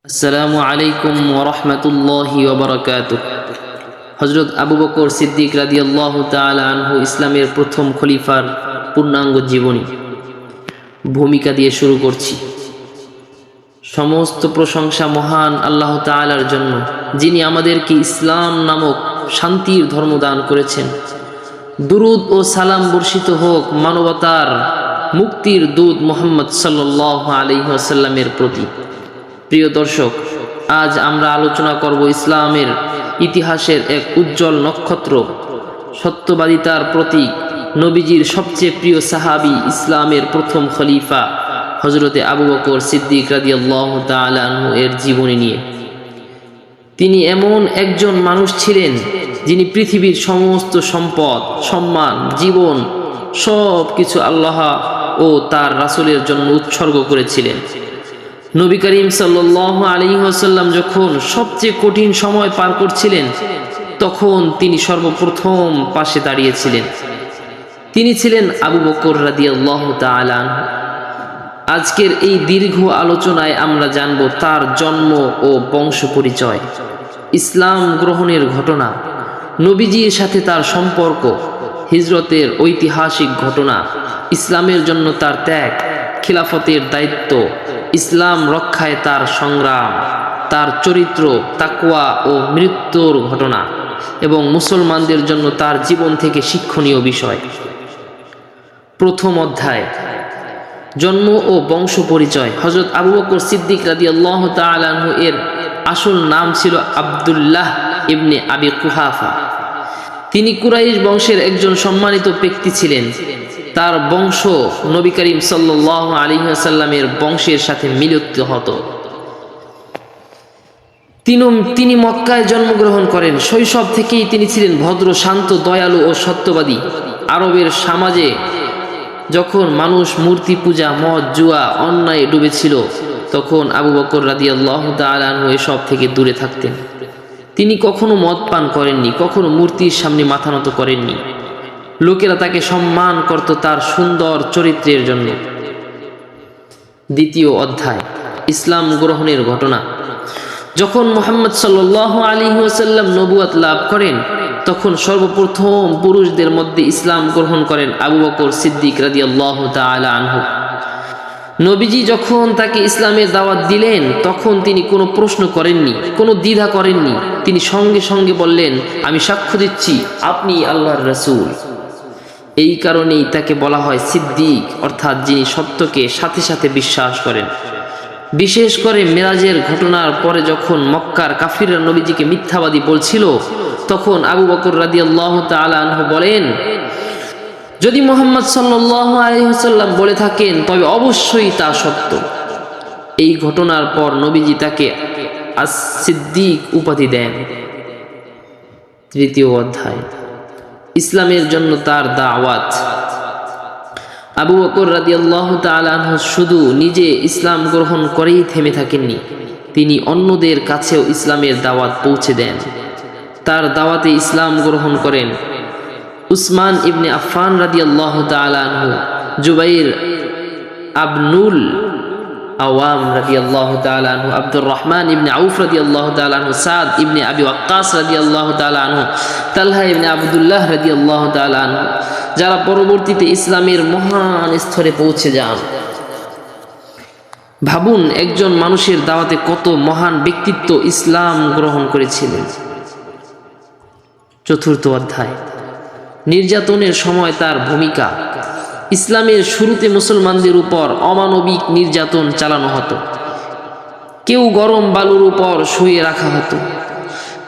আসসালামু আলাইকুম ওয়া রাহমাতুল্লাহি ওয়া বারাকাতুহু। হযরত আবু বকর সিদ্দিক রাদিয়াল্লাহু তাআলা আনহু ইসলামের প্রথম খলিফার পূর্ণাঙ্গ জীবনী ভূমিকা দিয়ে শুরু করছি। সমস্ত প্রশংসা মহান আল্লাহ তাআলার জন্য, যিনি আমাদেরকে ইসলাম নামক শান্তির ধর্ম দান করেছেন। দুরুদ ও সালাম বর্ষিত হোক মানবতার মুক্তির দূত মুহাম্মদ সাল্লাল্লাহু আলাইহি ওয়াসাল্লামের প্রতি। প্রিয় দর্শক, আজ আমরা আলোচনা করব ইসলামের ইতিহাসের এক উজ্জ্বল নক্ষত্র, সত্যবাদিতার প্রতীক, নবীজির সবচেয়ে প্রিয় সাহাবী, ইসলামের প্রথম খলিফা হযরতে আবু বকর সিদ্দিক রাদিয়াল্লাহু তাআলা আনহু এর জীবনী নিয়ে। তিনি এমন একজন মানুষ ছিলেন যিনি পৃথিবীর সমস্ত সম্পদ, সম্মান, জীবন সব কিছু আল্লাহ ও তার রাসূলের জন্য উৎসর্গ করেছিলেন। নবী করিম সাল্লাল্লাহু আলাইহি ওয়াসাল্লাম যখন সবচেয়ে কঠিন সময় পার করছিলেন, তখন তিনি সর্বপ্রথম পাশে দাঁড়িয়েছিলেন। তিনি ছিলেন আবু বকর রাদিয়াল্লাহু তাআলা আনহু। আজকের এই দীর্ঘ আলোচনায় আমরা জানব তার জন্ম ও বংশ পরিচয়, ইসলাম গ্রহণের ঘটনা, নবীজির সাথে তার সম্পর্ক, হিজরতের ঐতিহাসিক ঘটনা, ইসলামের জন্য তার ত্যাগ, খিলাফতের দায়িত্ব, ইসলাম রক্ষায় তার সংগ্রাম, তার চরিত্র, তাকওয়া ও মৃত্যুর ঘটনা এবং মুসলমানদের জন্য তার জীবন থেকে শিক্ষণীয় বিষয়। প্রথম অধ্যায়, জন্ম ও বংশ পরিচয়। হযরত আবু বকর সিদ্দিক রাদিয়াল্লাহু তাআলা আনহু এর আসল নাম ছিল আব্দুল্লাহ ইবনে আবি কুহাফা। তিনি কুরাইশ বংশের একজন সম্মানিত ব্যক্তি ছিলেন। তার বংশ নবী করিম সাল্লাল্লাহু আলাইহি ওয়াসাল্লামের বংশের সাথে মিলিত হতো। তিনি মক্কায় জন্মগ্রহণ করেন। শৈশব থেকেই তিনি ছিলেন ভদ্র, শান্ত, দয়ালু ও সত্যবাদী। আরবের সমাজে যখন মানুষ মূর্তি পূজা, মদ, জুয়া, অন্যায় ডুবেছিল, তখন আবু বকর রাদিয়াল্লাহু তাআলা আনহু এসব থেকে দূরে থাকতেন। তিনি কখনো মদ পান করেননি, কখনো মূর্তির সামনে মাথা নত করেননি। লোকেরা তাকে সম্মান করত তার সুন্দর চরিত্রের জন্য। দ্বিতীয় অধ্যায়, ইসলাম গ্রহণের ঘটনা। যখন মুহাম্মদ সাল্লাল্লাহু আলাইহি ওয়াসাল্লাম নবুয়ত লাভ করেন, তখন সর্বপ্রথম পুরুষদের মধ্যে ইসলাম গ্রহণ করেন আবু বকর সিদ্দিক রাদিয়াল্লাহু তাআলা আনহু। নবীজি যখন তাকে ইসলামের দাওয়াত দিলেন, তখন তিনি কোনো প্রশ্ন করেননি, কোনো দ্বিধা করেননি। তিনি সঙ্গে সঙ্গে বললেন, আমি সাক্ষ্য দিচ্ছি আপনি আল্লাহর রাসূল। এই কারণেই তাকে বলা হয় সিদ্দিক, অর্থাৎ যিনি সত্যকে সাথে সাথে বিশ্বাস করেন। বিশেষ করে মেরাজের ঘটনার পরে যখন মক্কার কাফিররা নবীজিকে মিথ্যাবাদী বলছিল, তখন আবু বকর রাদিয়াল্লাহু তাআলা আনহু বলেন, যদি মুহাম্মদ সাল্লাল্লাহু আলাইহি ওয়াসাল্লাম বলে থাকেন তবে অবশ্যই তা সত্য। এই ঘটনার পর নবীজি তাকে আস-সিদ্দিক উপাধি দেন। তৃতীয় অধ্যায়, ইসলামের জন্য তার দাওয়াত। আবু বকর রাদিয়াল্লাহু তাআলা আনহু শুধু নিজে ইসলাম গ্রহণ করেই থেমে থাকেননি, তিনি অন্যদের কাছেও ইসলামের দাওয়াত পৌঁছে দেন। তার দাওয়াতে ইসলাম গ্রহণ করেন উসমান ইবনে আফফান রাদিয়াল্লাহু তাআলা আনহু, জুবাইর আবনুল আওয়াম রাদিয়াল্লাহু তাআলা আনহু, আব্দুর রহমান ইবনে আউফ রাদিয়াল্লাহু তাআলা আনহু, সাদ ইবনে আবি ওয়াক্কাস রাদিয়াল্লাহু তাআলা আনহু, তালহা ইবনে আবদুল্লাহ রাদিয়াল্লাহু তাআলা আনহু, যারা পরবর্তীতে ইসলামের মহান স্তরে পৌঁছে যান। ভাবুন, একজন মানুষের দাওয়াতে কত মহান ব্যক্তিত্ব ইসলাম গ্রহণ করেছিলেন। চতুর্থ অধ্যায়, নির্যাতনের সময় তার ভূমিকা। ইসলামের শুরুতে মুসলমানদের উপর অমানবিক নির্যাতন চালানো হতো। কেউ গরম বালুর উপর শুয়ে রাখা হতো,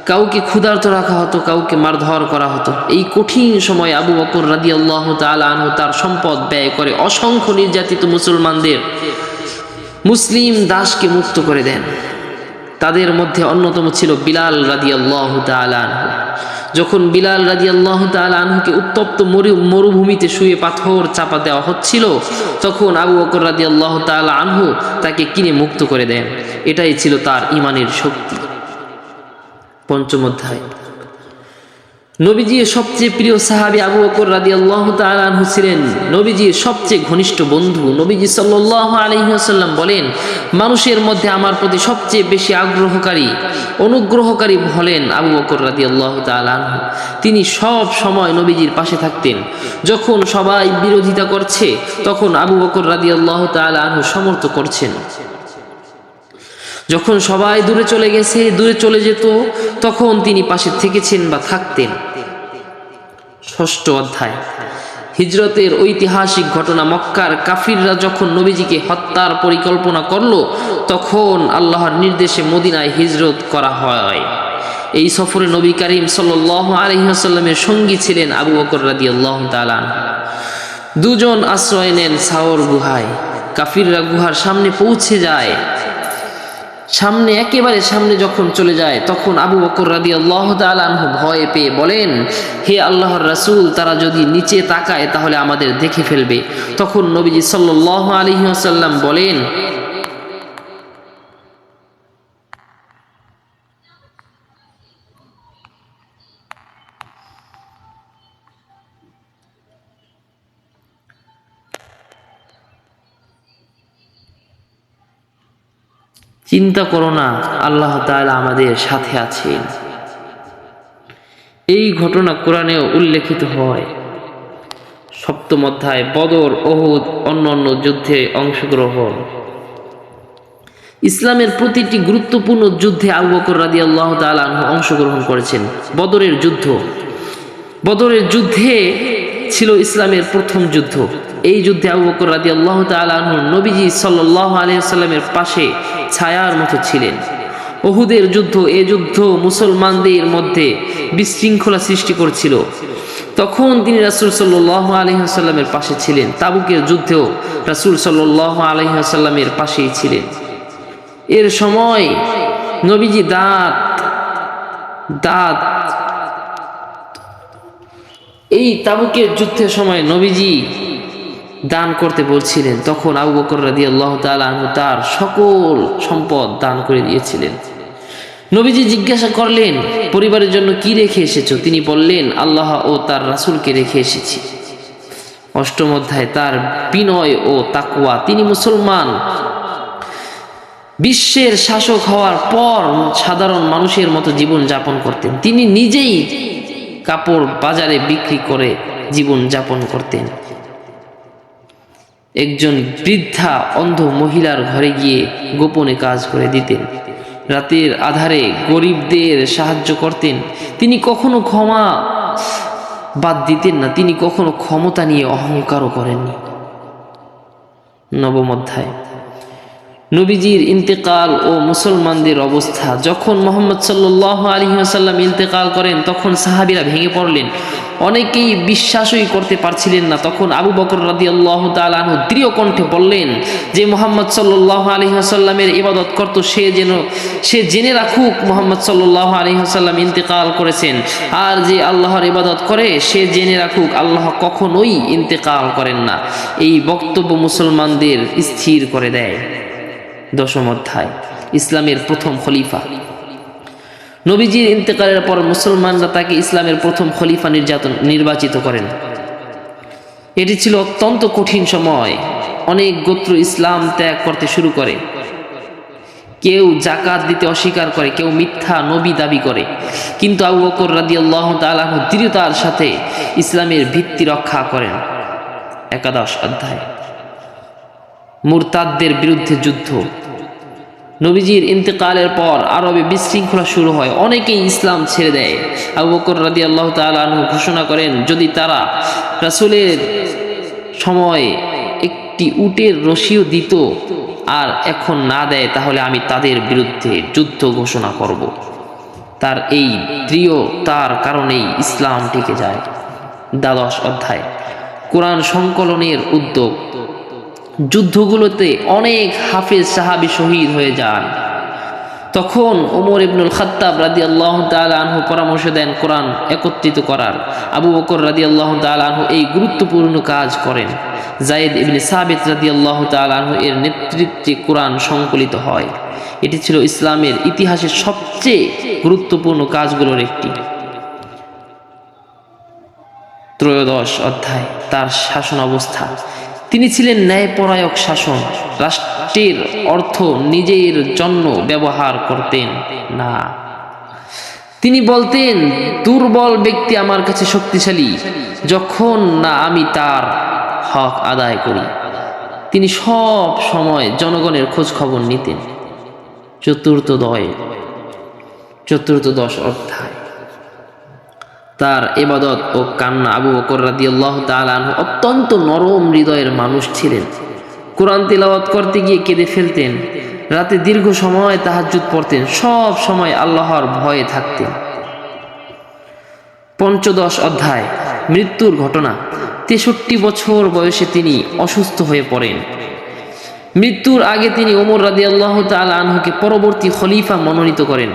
কাউকে ক্ষুধার্ত রাখা হতো, কাউকে মারধর করা হতো। এই কঠিন সময় আবু বকর রাদিয়াল্লাহু তাআলা আনহু তার সম্পদ ব্যয় করে অসংখ্য নির্যাতিত মুসলিম দাসকে মুক্ত করে দেন। তাদের মধ্যে অন্যতম ছিল বিলাল রাদিয়াল্লাহু তাআলা আনহু। যখন বিলাল রাদিয়াল্লাহু তাআলা আনহুকে উত্তপ্ত মরুভূমিতে শুয়ে পাথর চাপা দেওয়া হচ্ছিল, তখন আবু বকর রাদিয়াল্লাহু তাআলা আনহু তাকে কিনে মুক্ত করে দেন। এটাই ছিল তার ঈমানের শক্তি। পঞ্চম অধ্যায়, নবীজির সবচেয়ে প্রিয় সাহাবী আবু বকর রাদিয়াল্লাহু তাআলা আনহু ছিলেন নবীজির সবচেয়ে ঘনিষ্ঠ বন্ধু। নবীজি সাল্লাল্লাহু আলাইহি ওয়াসাল্লাম বলেন, মানুষের মধ্যে আমার প্রতি সবচেয়ে বেশি অনুগ্রহকারী হলেন আবু বকর রাদিয়াল্লাহু তাআলা আনহু। তিনি সব সময় নবীজির পাশে থাকতেন। যখন সবাই বিরোধিতা করছে তখন আবু বকর রাদিয়াল্লাহু তাআলা আনহু সমর্থন করছেন। যখন সবাই দূরে চলে যেত তখন তিনি পাশে থেকেছেন বা থাকতেন। ৬ষ্ঠ অধ্যায়, হিজরতের ঐতিহাসিক ঘটনা। মক্কার কাফিররা যখন নবীজিকে হত্যার পরিকল্পনা করল তখন আল্লাহর নির্দেশে মদিনায় হিজরত করা হয়। এই সফরে নবী করিম সাল্লাল্লাহু আলাইহি ওয়াসাল্লামের সঙ্গী ছিলেন আবু বকর রাদিয়াল্লাহু তাআলা আনহু। দুজন আশ্রয় নেন সাওর গুহায়। কাফিররা গুহার সামনে পৌঁছে যায়। একেবারে সামনে যখন চলে যায় তখন আবু বকর রাদিয়াল্লাহু তাআলা আনহু ভয় পেয়ে বলেন, হে আল্লাহর রাসূল, তারা যদি নিচে তাকায় তাহলে আমাদের দেখে ফেলবে। তখন নবীজি সাল্লাল্লাহু আলাইহি ওয়াসাল্লাম বলেন, চিন্তা করো না, আল্লাহ তাআলা আমাদের সাথে আছেন। এই ঘটনা কোরআনেও উল্লেখিত হয়। ৭ম অধ্যায়, বদর, উহুদ, অন্যান্য যুদ্ধে অংশগ্রহণ। ইসলামের প্রতিটি গুরুত্বপূর্ণ যুদ্ধে আবু বকর রাদিয়াল্লাহু তাআলা আনহু অংশগ্রহণ করেছেন। বদরের যুদ্ধে ছিল ইসলামের প্রথম যুদ্ধ। এই যুদ্ধে আবু বকর রাদিয়াল্লাহু তাআলা আনহু নবীজি সাল্লাল্লাহু আলাইহি ওয়াসাল্লামের পাশে ছায়ার মতো ছিলেন। উহুদের যুদ্ধ, এই যুদ্ধ মুসলমানদের মধ্যে বিশৃঙ্খলা সৃষ্টি করেছিল। তখন তিনি রাসূল সাল্লাল্লাহু আলাইহি ওয়াসাল্লামের পাশে ছিলেন। তাবুকের যুদ্ধেও রাসূল সাল্লাল্লাহু আলাইহি ওয়াসাল্লামের পাশেই ছিলেন। এর সময় নবীজি এই তাবুকের যুদ্ধের সময় নবীজি দান করতে বলছিলেন। তখন আবু বকর রাদিয়াল্লাহু তাআলা আনহু তার সকল সম্পদ দান করে দিয়েছিলেন। নবীজি জিজ্ঞাসা করলেন, পরিবারের জন্য কি রেখে এসেছো? তিনি বললেন, আল্লাহ ও তার রাসূলকে রেখে এসেছি। ৮ম অধ্যায়, তার বিনয় ও তাকওয়া। তিনি মুসলমান বিশ্বের শাসক হওয়ার পর সাধারণ মানুষের মতো জীবন যাপন করতেন। তিনি নিজেই কাপড় বাজারে বিক্রি করে জীবন যাপন করতেন। একজন বৃদ্ধা অন্ধ মহিলার ঘরে গিয়ে গোপনে কাজ করে দিতেন। রাতের আধারে গরিবদের সাহায্য করতেন। তিনি কখনো ক্ষমা বাদ দিতেন না। তিনি কখনো ক্ষমতা নিয়ে অহংকারও করেননি। ৯ম অধ্যায়, নবীজির ইন্তেকাল ও মুসলমানদের অবস্থা। যখন মুহাম্মদ সাল্লাল্লাহু আলাইহি ওয়াসাল্লাম ইন্তেকাল করেন তখন সাহাবীরা ভেঙে পড়লেন। অনেকেই বিশ্বাসই করতে পারছিলেন না। তখন আবু বকর রাদিয়াল্লাহু তাআলা আনহু দৃঢ় কণ্ঠে বললেন, যে মুহাম্মদ সাল্লাল্লাহু আলাইহি ওয়াসাল্লামের ইবাদত করত সে জেনে রাখুক মুহাম্মদ সাল্লাল্লাহু আলাইহি ওয়াসাল্লাম ইন্তেকাল করেছেন। আর যে আল্লাহর ইবাদত করে সে জেনে রাখুক আল্লাহ কখনোই ইন্তেকাল করেন না। এই বক্তব্য মুসলমানদের স্থির করে দেয়। ১০ম অধ্যায়, ইসলামের প্রথম খলিফা। নবীজির ইন্তেকালের পর মুসলমানরা তাকে ইসলামের প্রথম খলিফা নির্বাচিত করেন। এটি ছিল অত্যন্ত কঠিন সময়। অনেক গোত্র ইসলাম ত্যাগ করতে শুরু করে। কেউ জাকাত দিতে অস্বীকার করে, কেউ মিথ্যা নবী দাবি করে। কিন্তু আবু বকর রাদিয়াল্লাহু তাআলা আনহু দৃঢ়তার সাথে ইসলামের ভিত্তি রক্ষা করেন। ১১ অধ্যায়, মুরতাদদের বিরুদ্ধে যুদ্ধ। নবীজির ইন্তেকালের পর আরবে বিশৃঙ্খলা শুরু হয়। অনেকেই ইসলাম ছেড়ে দেয়। আবু বকর রাদিয়াল্লাহু তাআলা আনহু ঘোষণা করেন, যদি তারা রাসূলের সময় একটি উটের রশিও দিত আর এখন না দেয় তাহলে আমি তাদের বিরুদ্ধে যুদ্ধ ঘোষণা করব। তার এই দৃঢ়তার কারণেই ইসলাম টিকে যায়। ১২ অধ্যায়, কোরআন সংকলনের উদ্যোগ। যুদ্ধগুলোতে অনেক হাফেজ সাহাবী শহীদ হয়ে যান। তখন ওমর ইবনুল খাত্তাব রাদিয়াল্লাহু তাআলা আনহু পরামর্শ দেন কোরআন একত্রিত করার। আবু বকর রাদিয়াল্লাহু তাআলা আনহু এই গুরুত্বপূর্ণ কাজ করেন। যায়েদ ইবনে সাবিত রাদিয়াল্লাহু তাআলা আনহু এর নেতৃত্বে কোরআন সংকলিত হয়। এটি ছিল ইসলামের ইতিহাসের সবচেয়ে গুরুত্বপূর্ণ কাজগুলোর একটি। ত্রয়োদশ অধ্যায় তার শাসন অবস্থা। তিনি ছিলেন ন্যায়পরায়ক শাসন, রাষ্ট্রের অর্থ নিজের জন্য ব্যবহার করতেন না। তিনি বলতেন, দুর্বল ব্যক্তি আমার কাছে শক্তিশালী যখন না আমি তার হক আদায় করি। তিনি সব সময় জনগণের খোঁজ খবর নিতেন। চতুর্দশ অধ্যায় তার ইবাদত ও কান্না। আবু বকর রাদিয়াল্লাহু তাআলা আনহু অত্যন্ত নরম হৃদয়ের মানুষ ছিলেন। কোরআন তিলাওয়াত করতে গিয়ে কেঁদে ফেলতেন। রাতে দীর্ঘ সময় তাহাজ্জুদ পড়তেন। সব সময় আল্লাহর ভয়ে থাকতেন। পঞ্চদশ অধ্যায় মৃত্যুর ঘটনা। 63 বছর বয়সে তিনি অসুস্থ হয়ে পড়েন। মৃত্যুর আগে তিনি ওমর রাদিয়াল্লাহু তাআলা আনহুকে পরবর্তী খলিফা মনোনীত করেন।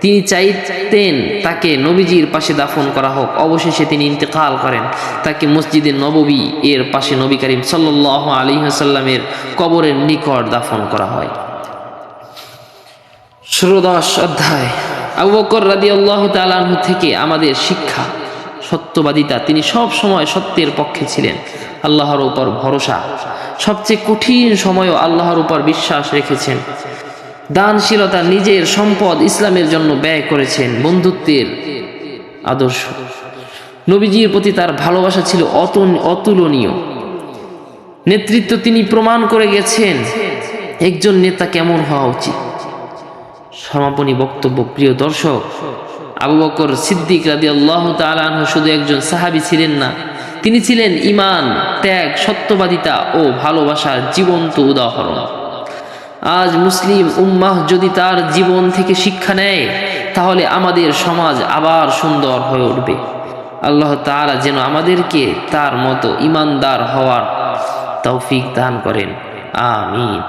তিনি চাইতেন তাকে নবীজির পাশে দাফন করা হোক। অবশেষে তিনি ইন্তেকাল করেন। তাকে মসজিদে নববী এর পাশে নবী করিম সাল্লাল্লাহু আলাইহি ওয়াসাল্লামের কবরের নিকট দাফন করা হয়। 16 অধ্যায় আবু বকর রাদিয়াল্লাহু তাআলা আনহু থেকে আমাদের শিক্ষা, সত্যবাদিতা। তিনি সব সময় সত্যের পক্ষে ছিলেন। আল্লাহর উপর ভরসা, সবচেয়ে কঠিন সময়ও আল্লাহর উপর বিশ্বাস রেখেছেন। দানশীলতা, নিজের সম্পদ ইসলামের জন্য ব্যয় করেছেন। বন্ধুত্বের আদর্শ, নবীজির প্রতি তার ভালোবাসা ছিল অতুলনীয়। নেতৃত্ব, তিনি প্রমাণ করে গেছেন একজন নেতা কেমন হওয়া উচিত। সমাপনী বক্তব্য। প্রিয় দর্শক, আবু বকর সিদ্দিক রাদিয়াল্লাহু তাআলা আনহু শুধু একজন সাহাবী ছিলেন না, তিনি ছিলেন ঈমান, ত্যাগ, সত্যবাদিতা ও ভালোবাসার জীবন্ত উদাহরণ। আজ মুসলিম উম্মাহ যদি তার জীবন থেকে শিক্ষা নেয়, তাহলে আমাদের সমাজ আবার সুন্দর হয়ে উঠবে। আল্লাহ তাআলা যেন আমাদেরকে তার মতো ঈমানদার হওয়ার তৌফিক দান করেন। আমিন।